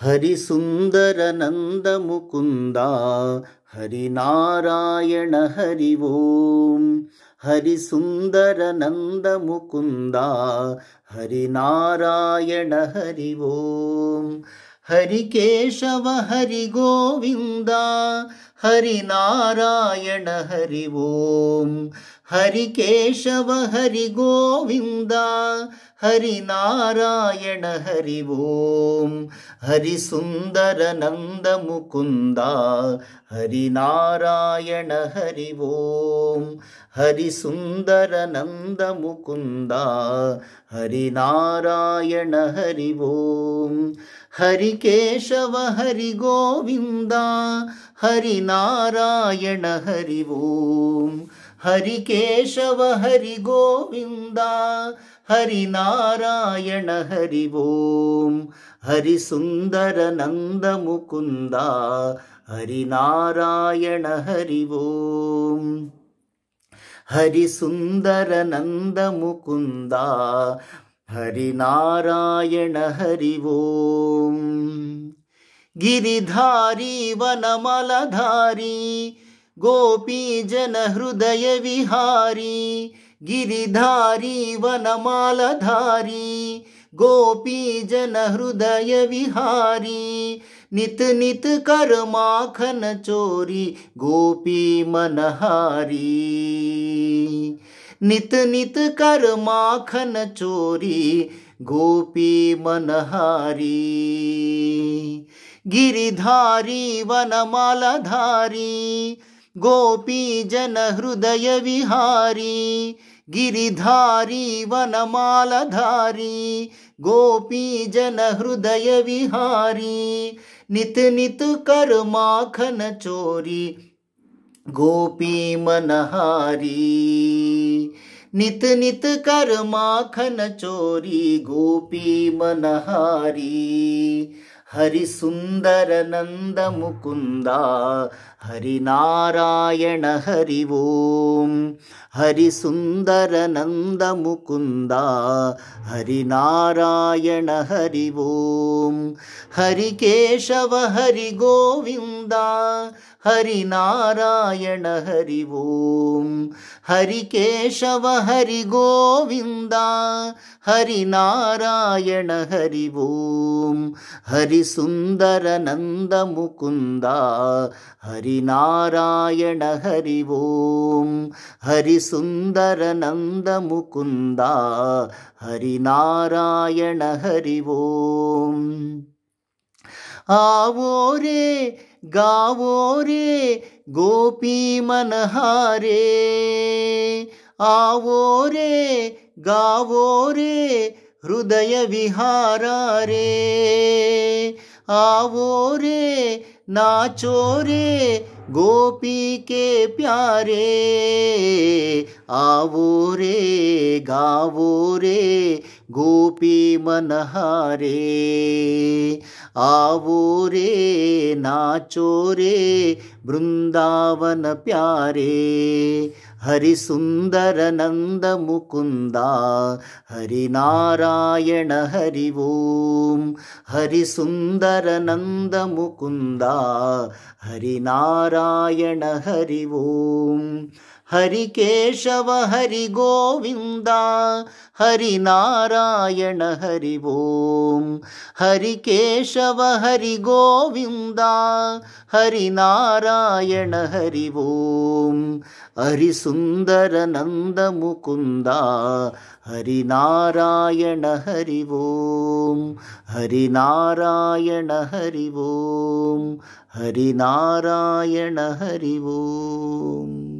ಹರಿಸುಂದರ ನಂದ ಮುಕುಂದ ಹರಿನಾರಾಯಣ ಹರಿ ಓಂ. ಹರಿಸುಂದರ ನಂದ ಮುಕುಂದ ಹರಿನಾರಾಯಣ ಹರಿ ಓಂ. ಹರಿಕೇಶವ ಹರಿ ಗೋವಿಂದ ಹರಿನಾರಾಯಣ ಹರಿ ಓಂ. ಹರಿಕೇಶವ ಹರಿ ಗೋವಿಂದ ಹರಿನಾರಾಯಣ ಹರಿ ಓಂ. ಹರಿಸುಂದರ ನಂದ ಮುಕುಂದ ಹರಿನಾರಾಯಣ ಹರಿ ಓಂ. ಹರಿಸುಂದರ ನಂದ ಮುಕುಂದ ಹರಿನಾರಾಯಣ ಹರಿ ಓಂ. ಹರಿಕೇಶವ ಹರಿ ಗೋವಿಂದ ಹರಿನಾರಾಯಣ ಹರಿ ಓಂ. ಹರಿಕೇಶವ ಹರಿ ಗೋವಿಂದ ಹರಿನಾರಾಯಣ ಹರಿ ಓಂ. ಹರಿಸುಂದರ ನಂದ ಮುಕುಂದ ಹರಿನಾರಾಯಣ ಹರಿ ಓಂ. ಹರಿಸುಂದರ ನಂದ ಮುಕುಂದ ಹರಿನಾರಾಯಣ ಹರಿ ಓಂ. ಗಿರಿಧಾರಿ ವನಮಲಧಾರಿ ಗೋಪಿ ಜನ ಹೃದಯ ವಿಹಾರಿ. ಗಿರಿಧಾರಿ ವನಮಾಲಧಾರಿ ಗೋಪಿ ಜನ ಹೃದಯ ವಿಹಾರಿ. नित नित कर माखन चोरी गोपी मनहारी. नित नित कर माखन चोरी गोपी मनहारी. गिरिधारी वनमालधारी गोपी जन हृदय विहारी. गिरिधारी वनमालधारी गोपी जन हृदय विहारी. नित नित कर माखन चोरी गोपी मनहारी. नित नित कर माखन चोरी गोपी मनहारी. हरिसुंदर नंद मुकुंद हरिनारायण हरि ओम. हरिसुंदर नंद मुकुंद हरिनारायण हरि ओम. हरिकेशव हरि गोविंद हरिनारायण हरि ओम. हरिकेशव हरि गोविंद हरिनारायण हरि ओम. हरिसुंदर नंद मुकुंद हरिनारायण हरि ओम. हरिसुंदर नंद मुकुंद हरिनारायण हरि ओम. आवो रे गावो रे गोपी मनहारे. आवो रे गावो रे हृदय विहारा रे. आवो रे नाचो रे गोपी के प्यारे. आवो रे गावो रे गोपी मनहारे. आवो रे नाचो रे वृंदावन प्यारे. हरिसुंदर नंद मुकुंद हरिनारायण हरि ओम. हरिसुंदर नंद मुकुंद हरिनारायण हरि ओम. हरिकेशव हरि गोविंद हरिनारायण हरि ओम. हरिकेशव हरि गोविंद हरिनारायण हरि ओम. हरिसुंदर नंद मुकुंद हरिनारायण हरि ओम. हरिनारायण हरि ओम. हरिनारायण हरि ओम.